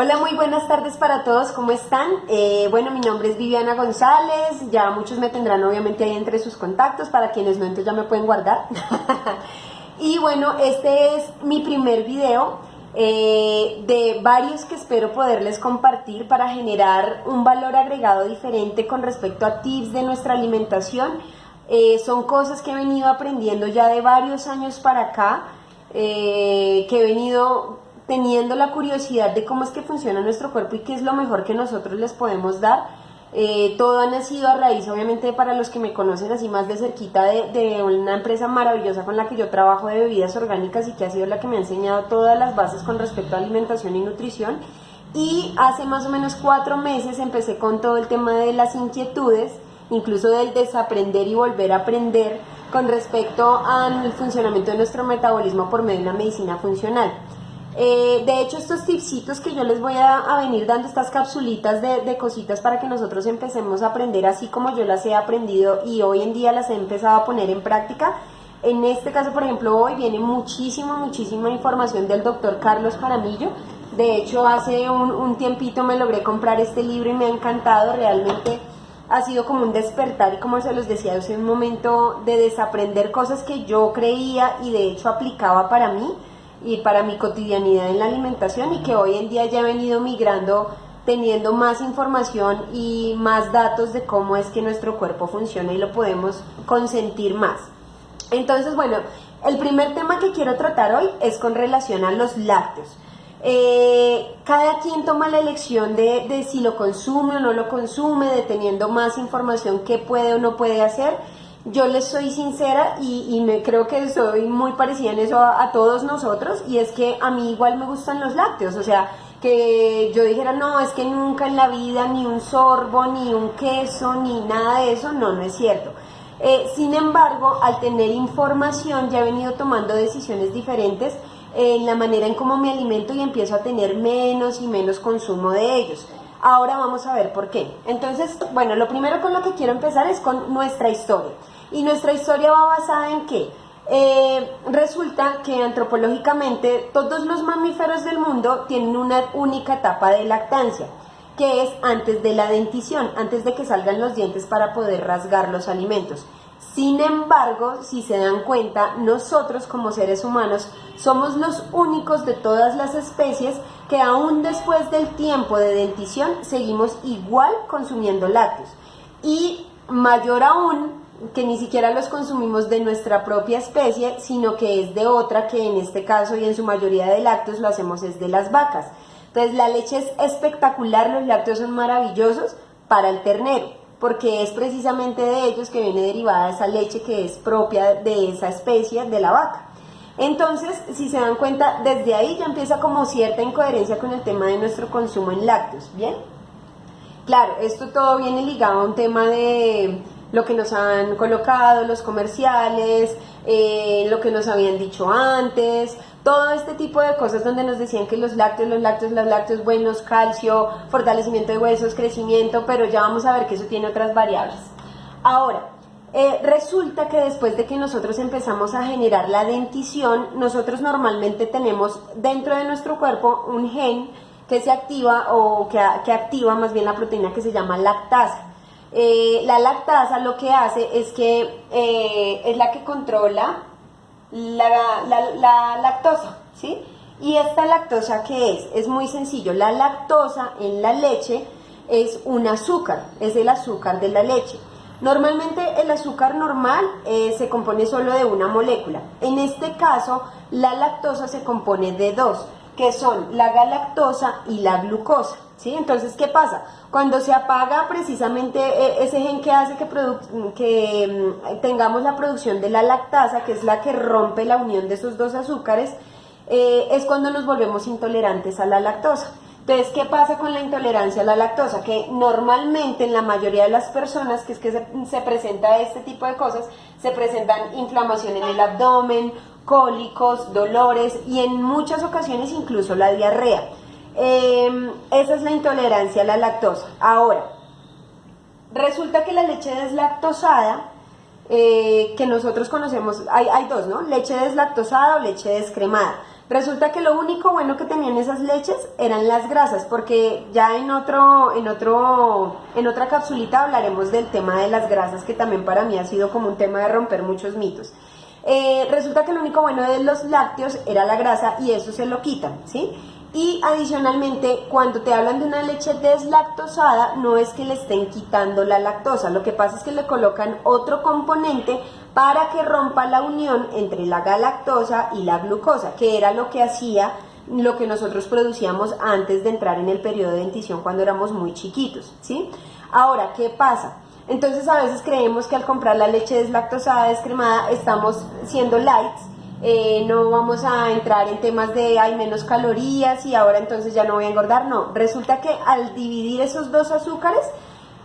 Hola, muy buenas tardes para todos, ¿cómo están? Bueno, mi nombre es Viviana González, ya muchos me tendrán obviamente ahí entre sus contactos, para quienes no, entonces ya me pueden guardar. Y bueno, este es mi primer video de varios que espero poderles compartir para generar un valor agregado diferente con respecto a tips de nuestra alimentación. Son cosas que he venido aprendiendo ya de varios años para acá, que he venido teniendo la curiosidad de cómo es que funciona nuestro cuerpo y qué es lo mejor que nosotros les podemos dar. Todo ha nacido a raíz, obviamente, para los que me conocen así más de cerquita, de una empresa maravillosa con la que yo trabajo de bebidas orgánicas y que ha sido la que me ha enseñado todas las bases con respecto a alimentación y nutrición. Y hace más o menos 4 meses empecé con todo el tema de las inquietudes, incluso del desaprender y volver a aprender con respecto al funcionamiento de nuestro metabolismo por medio de una medicina funcional. De hecho, estos tipsitos que yo les voy a venir dando, estas capsulitas de cositas para que nosotros empecemos a aprender así como yo las he aprendido y hoy en día las he empezado a poner en práctica. En este caso, por ejemplo, hoy viene muchísima información del doctor Carlos Jaramillo. De hecho, hace un tiempito me logré comprar este libro y me ha encantado. Realmente ha sido como un despertar y, como se los decía, es un momento de desaprender cosas que yo creía y de hecho aplicaba para mí y para mi cotidianidad en la alimentación, y que hoy en día ya he venido migrando, teniendo más información y más datos de cómo es que nuestro cuerpo funciona y lo podemos consentir más. Entonces, bueno, el primer tema que quiero tratar hoy es con relación a los lácteos. Cada quien toma la elección de si lo consume o no lo consume, de teniendo más información que puede o no puede hacer. Yo les soy sincera y creo que soy muy parecida en eso a todos nosotros, y es que a mí igual me gustan los lácteos. O sea, que yo dijera, no, es que nunca en la vida ni un sorbo, ni un queso, ni nada de eso, no es cierto. Sin embargo, al tener información ya he venido tomando decisiones diferentes en la manera en cómo me alimento y empiezo a tener menos y menos consumo de ellos. Ahora vamos a ver por qué. Entonces, bueno, lo primero con lo que quiero empezar es con nuestra historia. ¿Y nuestra historia va basada en qué? Resulta que antropológicamente todos los mamíferos del mundo tienen una única etapa de lactancia, que es antes de la dentición, antes de que salgan los dientes para poder rasgar los alimentos. Sin embargo, si se dan cuenta, nosotros como seres humanos somos los únicos de todas las especies que aún después del tiempo de dentición seguimos igual consumiendo lácteos. Y mayor aún, que ni siquiera los consumimos de nuestra propia especie, sino que es de otra, que en este caso y en su mayoría de lácteos lo hacemos es de las vacas. Entonces la leche es espectacular, los lácteos son maravillosos para el ternero, porque es precisamente de ellos que viene derivada esa leche que es propia de esa especie, de la vaca. Entonces, si se dan cuenta, desde ahí ya empieza como cierta incoherencia con el tema de nuestro consumo en lácteos, ¿bien? Claro, esto todo viene ligado a un tema de lo que nos han colocado los comerciales, lo que nos habían dicho antes, todo este tipo de cosas donde nos decían que los lácteos buenos, calcio, fortalecimiento de huesos, crecimiento, pero ya vamos a ver que eso tiene otras variables. Ahora, resulta que después de que nosotros empezamos a generar la dentición, nosotros normalmente tenemos dentro de nuestro cuerpo un gen que se activa, o que activa más bien la proteína que se llama lactasa. La lactasa lo que hace es que es la que controla la lactosa, ¿sí? Y esta lactosa, ¿qué es? Es muy sencillo. La lactosa en la leche es un azúcar, es el azúcar de la leche. Normalmente el azúcar normal se compone solo de una molécula. En este caso, la lactosa se compone de dos, que son la galactosa y la glucosa, ¿sí? Entonces, ¿qué pasa? Cuando se apaga precisamente ese gen que hace que tengamos la producción de la lactasa, que es la que rompe la unión de esos dos azúcares, es cuando nos volvemos intolerantes a la lactosa. Entonces, ¿qué pasa con la intolerancia a la lactosa? Que normalmente en la mayoría de las personas que se presenta este tipo de cosas, se presentan inflamación en el abdomen, cólicos, dolores y en muchas ocasiones incluso la diarrea. Esa es la intolerancia a la lactosa. Ahora, resulta que la leche deslactosada, que nosotros conocemos, hay dos, ¿no? Leche deslactosada o leche descremada. Resulta que lo único bueno que tenían esas leches eran las grasas, porque ya en otra capsulita hablaremos del tema de las grasas, que también para mí ha sido como un tema de romper muchos mitos. Resulta que lo único bueno de los lácteos era la grasa y eso se lo quitan, ¿sí? Y adicionalmente, cuando te hablan de una leche deslactosada, no es que le estén quitando la lactosa, lo que pasa es que le colocan otro componente para que rompa la unión entre la galactosa y la glucosa, que era lo que hacía lo que nosotros producíamos antes de entrar en el periodo de dentición cuando éramos muy chiquitos, ¿sí? Ahora, ¿qué pasa? Entonces a veces creemos que al comprar la leche deslactosada, descremada, estamos siendo lights, no vamos a entrar en temas de hay menos calorías y ahora entonces ya no voy a engordar. No, resulta que al dividir esos dos azúcares,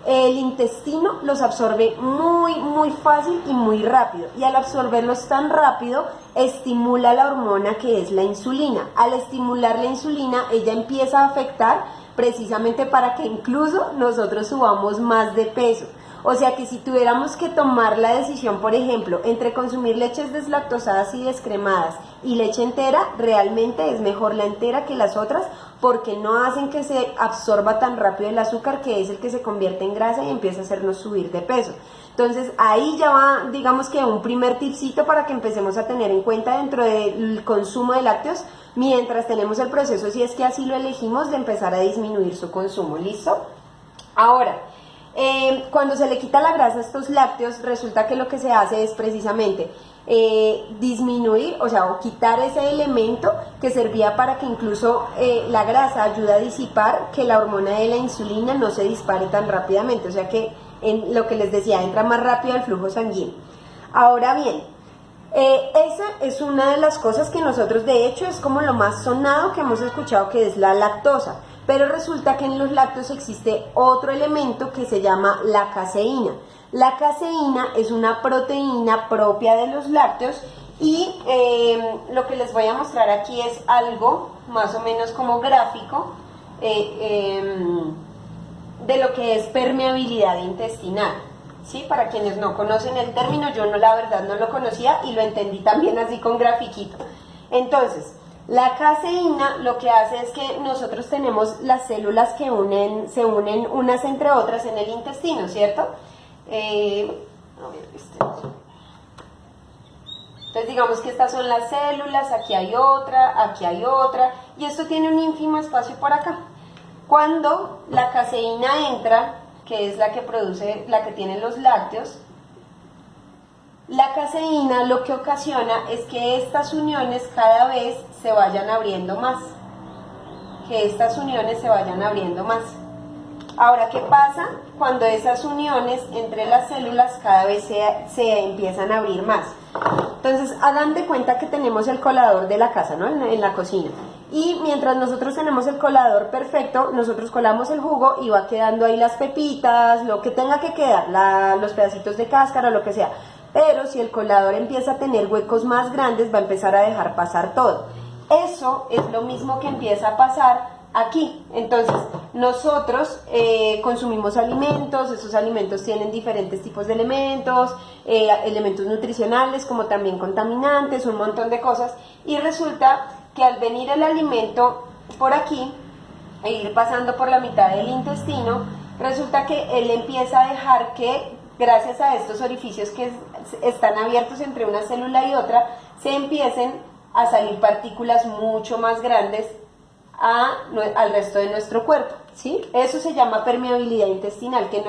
el intestino los absorbe muy fácil y muy rápido, y al absorberlos tan rápido estimula la hormona que es la insulina. Al estimular la insulina, ella empieza a afectar precisamente para que incluso nosotros subamos más de peso. O sea que si tuviéramos que tomar la decisión, por ejemplo, entre consumir leches deslactosadas y descremadas y leche entera, realmente es mejor la entera que las otras, porque no hacen que se absorba tan rápido el azúcar, que es el que se convierte en grasa y empieza a hacernos subir de peso. Entonces ahí ya va, digamos que un primer tipcito para que empecemos a tener en cuenta dentro del consumo de lácteos, mientras tenemos el proceso, si es que así lo elegimos, de empezar a disminuir su consumo. ¿Listo? Ahora, cuando se le quita la grasa a estos lácteos, resulta que lo que se hace es precisamente disminuir, o sea, o quitar ese elemento que servía para que incluso la grasa ayuda a disipar, que la hormona de la insulina no se dispare tan rápidamente, o sea que en lo que les decía, entra más rápido al flujo sanguíneo. Ahora bien, esa es una de las cosas que nosotros, de hecho, es como lo más sonado que hemos escuchado, que es la lactosa. Pero resulta que en los lácteos existe otro elemento que se llama la caseína. La caseína es una proteína propia de los lácteos y lo que les voy a mostrar aquí es algo más o menos como gráfico de lo que es permeabilidad intestinal. ¿Sí? Para quienes no conocen el término, yo no, la verdad no lo conocía y lo entendí también así con grafiquito. Entonces, la caseína lo que hace es que nosotros tenemos las células que se unen unas entre otras en el intestino, ¿cierto? Entonces digamos que estas son las células, aquí hay otra, y esto tiene un ínfimo espacio por acá. Cuando la caseína entra, que es la que produce, la que tienen los lácteos, la caseína lo que ocasiona es que estas uniones cada vez se vayan abriendo más. Ahora, ¿qué pasa cuando esas uniones entre las células cada vez se empiezan a abrir más? Entonces, hagan de cuenta que tenemos el colador de la casa, ¿no? En la cocina. Y mientras nosotros tenemos el colador perfecto, nosotros colamos el jugo y va quedando ahí las pepitas, lo que tenga que quedar, los pedacitos de cáscara, lo que sea. Pero si el colador empieza a tener huecos más grandes, va a empezar a dejar pasar todo. Eso es lo mismo que empieza a pasar aquí. Entonces, nosotros consumimos alimentos, esos alimentos tienen diferentes tipos de elementos, elementos nutricionales como también contaminantes, un montón de cosas, y resulta que al venir el alimento por aquí e ir pasando por la mitad del intestino, resulta que él empieza a dejar que, gracias a estos orificios que están abiertos entre una célula y otra, se empiecen a salir partículas mucho más grandes al resto de nuestro cuerpo, ¿sí? Eso se llama permeabilidad intestinal, que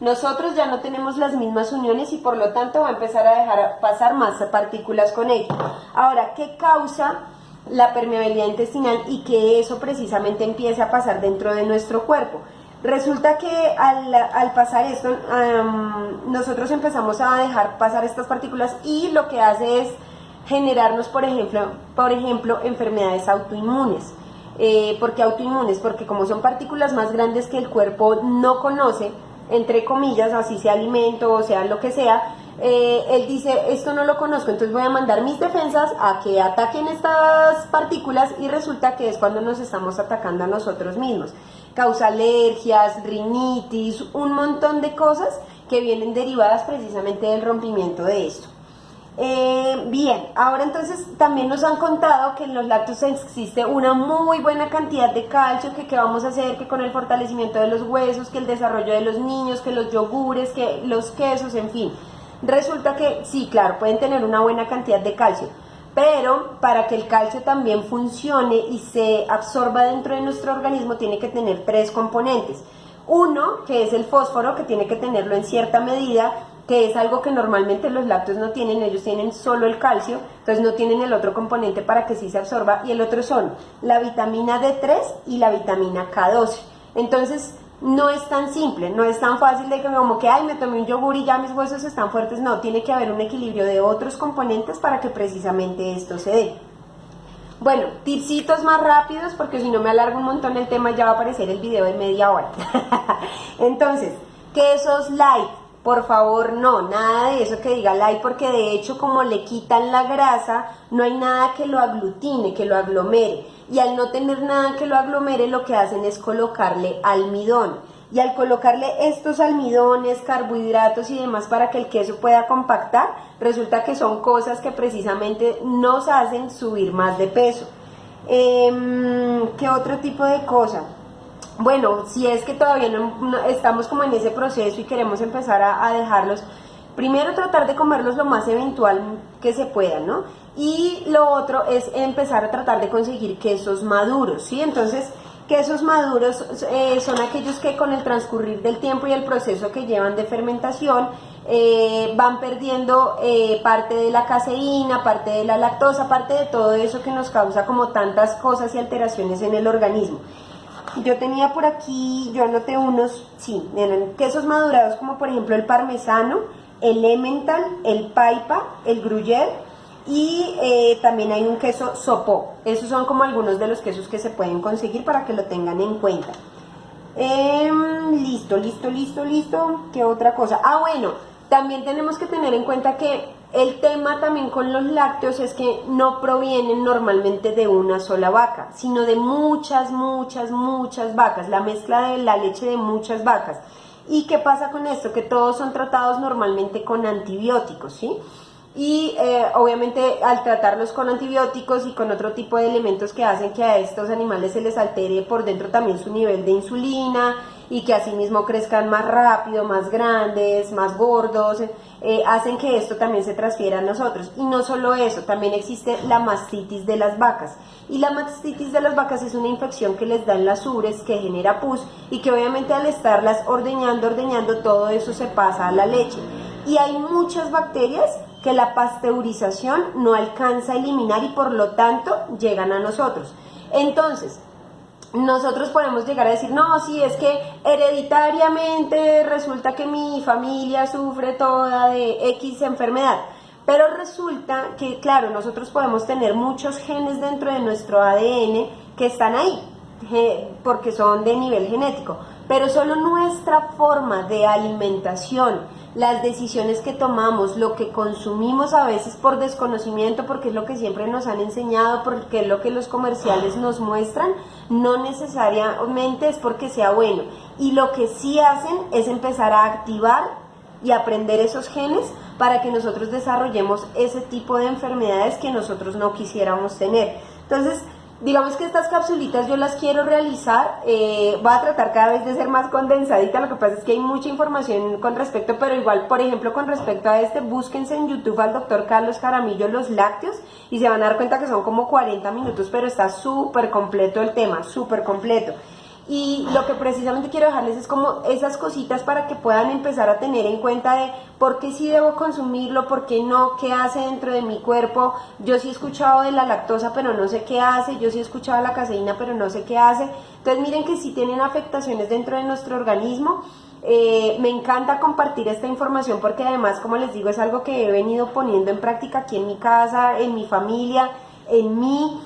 nosotros ya no tenemos las mismas uniones y por lo tanto va a empezar a dejar pasar más partículas con ello. Ahora, ¿qué causa la permeabilidad intestinal y que eso precisamente empiece a pasar dentro de nuestro cuerpo? Resulta que al pasar esto, nosotros empezamos a dejar pasar estas partículas y lo que hace es generarnos, por ejemplo, enfermedades autoinmunes. ¿Por qué autoinmunes? Porque como son partículas más grandes que el cuerpo no conoce, entre comillas, así sea alimento o sea lo que sea, él dice, esto no lo conozco, entonces voy a mandar mis defensas a que ataquen estas partículas, y resulta que es cuando nos estamos atacando a nosotros mismos. Causa alergias, rinitis, un montón de cosas que vienen derivadas precisamente del rompimiento de esto. Bien, ahora entonces también nos han contado que en los lácteos existe una muy buena cantidad de calcio, que qué vamos a hacer, que con el fortalecimiento de los huesos, que el desarrollo de los niños, que los yogures, que los quesos, en fin. Resulta que sí, claro, pueden tener una buena cantidad de calcio, pero para que el calcio también funcione y se absorba dentro de nuestro organismo tiene que tener tres componentes. Uno, que es el fósforo, que tiene que tenerlo en cierta medida, que es algo que normalmente los lácteos no tienen, ellos tienen solo el calcio, entonces no tienen el otro componente para que sí se absorba, y el otro son la vitamina D3 y la vitamina K12. Entonces no es tan simple, no es tan fácil de que como que, ay, me tomé un yogur y ya mis huesos están fuertes, no, tiene que haber un equilibrio de otros componentes para que precisamente esto se dé. Bueno, tipsitos más rápidos, porque si no me alargo un montón el tema, ya va a aparecer el video de media hora. Entonces, quesos light, por favor, no, nada de eso que diga light, porque de hecho como le quitan la grasa, no hay nada que lo aglutine, que lo aglomere. Y al no tener nada que lo aglomere, lo que hacen es colocarle almidón. Y al colocarle estos almidones, carbohidratos y demás para que el queso pueda compactar, resulta que son cosas que precisamente nos hacen subir más de peso. ¿Qué otro tipo de cosa? Bueno, si es que todavía no estamos como en ese proceso y queremos empezar a dejarlos, primero tratar de comerlos lo más eventual que se pueda, ¿no? Y lo otro es empezar a tratar de conseguir quesos maduros, ¿sí? Entonces, quesos maduros son aquellos que con el transcurrir del tiempo y el proceso que llevan de fermentación van perdiendo parte de la caseína, parte de la lactosa, parte de todo eso que nos causa como tantas cosas y alteraciones en el organismo. Yo tenía por aquí, yo anoté unos, sí, eran quesos madurados como por ejemplo el parmesano, el emmental, el paipa, el gruyère y también hay un queso sopó. Esos son como algunos de los quesos que se pueden conseguir para que lo tengan en cuenta. Listo. ¿Qué otra cosa? Ah, bueno, también tenemos que tener en cuenta que el tema también con los lácteos es que no provienen normalmente de una sola vaca, sino de muchas vacas, la mezcla de la leche de muchas vacas. ¿Y qué pasa con esto? Que todos son tratados normalmente con antibióticos, ¿sí? Y obviamente al tratarlos con antibióticos y con otro tipo de elementos que hacen que a estos animales se les altere por dentro también su nivel de insulina y que asimismo crezcan más rápido, más grandes, más gordos, hacen que esto también se transfiera a nosotros. Y no solo eso, también existe la mastitis de las vacas. Y la mastitis de las vacas es una infección que les da en las ubres, que genera pus y que obviamente al estarlas ordeñando, todo eso se pasa a la leche. Y hay muchas bacterias que la pasteurización no alcanza a eliminar y por lo tanto llegan a nosotros. Entonces, nosotros podemos llegar a decir, no, sí, es que hereditariamente resulta que mi familia sufre toda de X enfermedad, pero resulta que, claro, nosotros podemos tener muchos genes dentro de nuestro ADN que están ahí, porque son de nivel genético, pero solo nuestra forma de alimentación, las decisiones que tomamos, lo que consumimos a veces por desconocimiento, porque es lo que siempre nos han enseñado, porque es lo que los comerciales nos muestran, no necesariamente es porque sea bueno. Y lo que sí hacen es empezar a activar y aprender esos genes para que nosotros desarrollemos ese tipo de enfermedades que nosotros no quisiéramos tener. Entonces, digamos que estas capsulitas yo las quiero realizar, voy a tratar cada vez de ser más condensadita, lo que pasa es que hay mucha información con respecto, pero igual, por ejemplo, con respecto a búsquense en YouTube al doctor Carlos Jaramillo los lácteos y se van a dar cuenta que son como 40 minutos, pero está súper completo el tema, súper completo. Y lo que precisamente quiero dejarles es como esas cositas para que puedan empezar a tener en cuenta de por qué sí debo consumirlo, por qué no, qué hace dentro de mi cuerpo. Yo sí he escuchado de la lactosa, pero no sé qué hace. Yo sí he escuchado de la caseína, pero no sé qué hace. Entonces miren que sí tienen afectaciones dentro de nuestro organismo. Me encanta compartir esta información porque además, como les digo, es algo que he venido poniendo en práctica aquí en mi casa, en mi familia, en mí.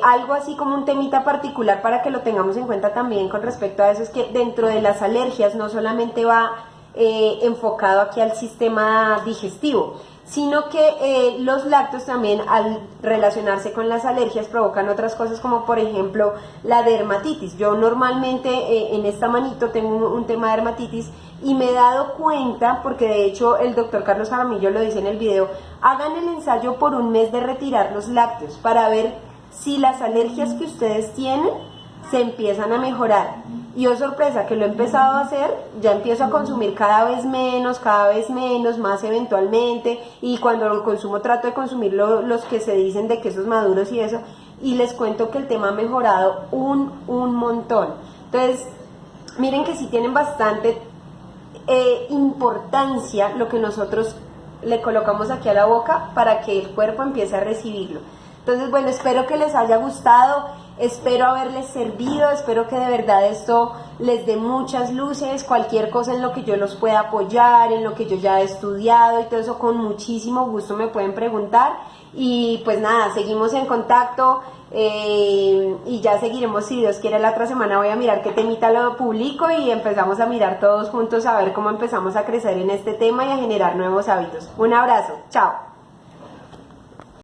Algo así como un temita particular para que lo tengamos en cuenta también con respecto a eso es que dentro de las alergias no solamente va enfocado aquí al sistema digestivo, sino que los lácteos también al relacionarse con las alergias provocan otras cosas como por ejemplo la dermatitis. Yo normalmente en esta manito tengo un tema de dermatitis y me he dado cuenta, porque de hecho el doctor Carlos Jaramillo lo dice en el video, hagan el ensayo por un mes de retirar los lácteos para ver si las alergias que ustedes tienen se empiezan a mejorar. Y oh sorpresa, que lo he empezado a hacer, ya empiezo a consumir cada vez menos, más eventualmente, y cuando lo consumo trato de consumir los que se dicen de quesos maduros y eso, y les cuento que el tema ha mejorado un montón. Entonces, miren que sí tienen bastante importancia lo que nosotros le colocamos aquí a la boca para que el cuerpo empiece a recibirlo. Entonces, bueno, espero que les haya gustado, espero haberles servido, espero que de verdad esto les dé muchas luces, cualquier cosa en lo que yo los pueda apoyar, en lo que yo ya he estudiado y todo eso, con muchísimo gusto me pueden preguntar. Y pues nada, seguimos en contacto y ya seguiremos, si Dios quiere. La otra semana voy a mirar qué temita lo publico y empezamos a mirar todos juntos a ver cómo empezamos a crecer en este tema y a generar nuevos hábitos. Un abrazo, chao.